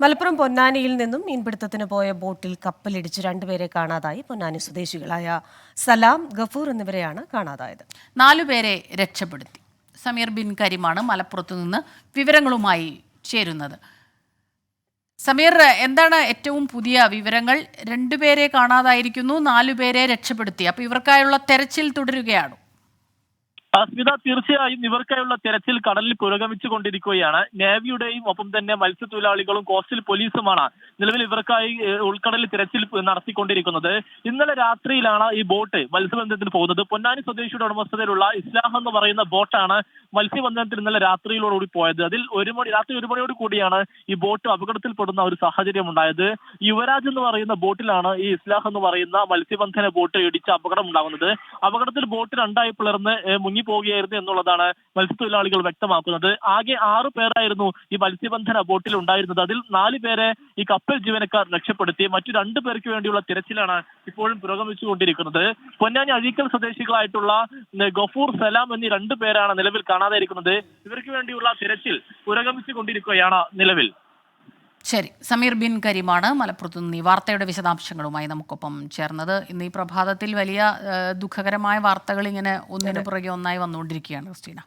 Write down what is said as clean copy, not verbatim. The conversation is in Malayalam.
മലപ്പുറം പൊന്നാനിയിൽ നിന്നും മീൻപിടുത്തത്തിന് പോയ ബോട്ടിൽ കപ്പലിടിച്ച് രണ്ടുപേരെ കാണാതായി. പൊന്നാനി സ്വദേശികളായ സലാം, ഗഫൂർ എന്നിവരെയാണ് കാണാതായത്. 4 പേരെ രക്ഷപ്പെടുത്തി. സമീർ ബിൻ കരീമാണ് മലപ്പുറത്തു നിന്ന് വിവരങ്ങളുമായി ചേരുന്നത്. സമീർ, എന്താണ് ഏറ്റവും പുതിയ വിവരങ്ങൾ? 2 പേരെ കാണാതായിരിക്കുന്നു, 4 പേരെ രക്ഷപ്പെടുത്തി. അപ്പോൾ ഇവർക്കായുള്ള തെരച്ചിൽ തുടരുകയാണോ? സ്മിത, തീർച്ചയായും ഇവർക്കായുള്ള തെരച്ചിൽ കടലിൽ പുരോഗമിച്ചുകൊണ്ടിരിക്കുകയാണ്. നേവിയുടെയും ഒപ്പം തന്നെ മത്സ്യത്തൊഴിലാളികളും കോസ്റ്റൽ പോലീസുമാണ് നിലവിൽ ഇവർക്കായി ഉൾക്കടലിൽ തെരച്ചിൽ നടത്തിക്കൊണ്ടിരിക്കുന്നത്. ഇന്നലെ രാത്രിയിലാണ് ഈ ബോട്ട് മത്സ്യബന്ധനത്തിന് പോകുന്നത്. പൊന്നാനി സ്വദേശിയുടെ ഉടമസ്ഥതയിലുള്ള ഇസ്ലാഹ് എന്ന് പറയുന്ന ബോട്ടാണ് മത്സ്യബന്ധനത്തിൽ ഇന്നലെ രാത്രിയിലോടുകൂടി പോയത്. അതിൽ രാത്രി 1 മണിയോട് കൂടിയാണ് ഈ ബോട്ട് അപകടത്തിൽപ്പെടുന്ന ഒരു സാഹചര്യം ഉണ്ടായത്. യുവരാജ് എന്ന് പറയുന്ന ബോട്ടിലാണ് ഈ ഇസ്ലാഹ് എന്ന് പറയുന്ന മത്സ്യബന്ധന ബോട്ട് ഇടിച്ച് അപകടം ഉണ്ടാകുന്നത്. അപകടത്തിൽ ബോട്ട് 2ആയി പിളർന്ന് മുങ്ങിപ്പോവുകയായിരുന്നു എന്നുള്ളതാണ് മത്സ്യത്തൊഴിലാളികൾ വ്യക്തമാക്കുന്നത്. ആകെ 6 പേരായിരുന്നു ഈ മത്സ്യബന്ധന ബോട്ടിൽ ഉണ്ടായിരുന്നത്. അതിൽ 4 പേരെ ഈ കപ്പൽ ജീവനക്കാർ രക്ഷപ്പെടുത്തി. മറ്റു 2 പേർക്ക് വേണ്ടിയുള്ള തിരച്ചിലാണ് ഇപ്പോഴും പുരോഗമിച്ചുകൊണ്ടിരിക്കുന്നത്. പൊന്നാനി അഴീക്കൽ സ്വദേശികളായിട്ടുള്ള ഗഫൂർ, സലാം എന്നീ 2 പേരാണ് നിലവിൽ കാണാതായിരിക്കുന്നത്. ഇവർക്ക് വേണ്ടിയുള്ള തിരച്ചിൽ പുരോഗമിച്ചുകൊണ്ടിരിക്കുകയാണ് നിലവിൽ. ശരി, സമീർ ബിൻ കരീമാണ് മലപ്പുറത്തു നിന്ന് ഈ വാർത്തയുടെ വിശദാംശങ്ങളുമായി നമുക്കൊപ്പം ചേർന്നത്. ഇന്ന് ഈ പ്രഭാതത്തിൽ വലിയ ദുഃഖകരമായ വാർത്തകൾ ഇങ്ങനെ ഒന്നിനു പുറകെ ഒന്നായി വന്നുകൊണ്ടിരിക്കുകയാണ് ക്രിസ്റ്റീന.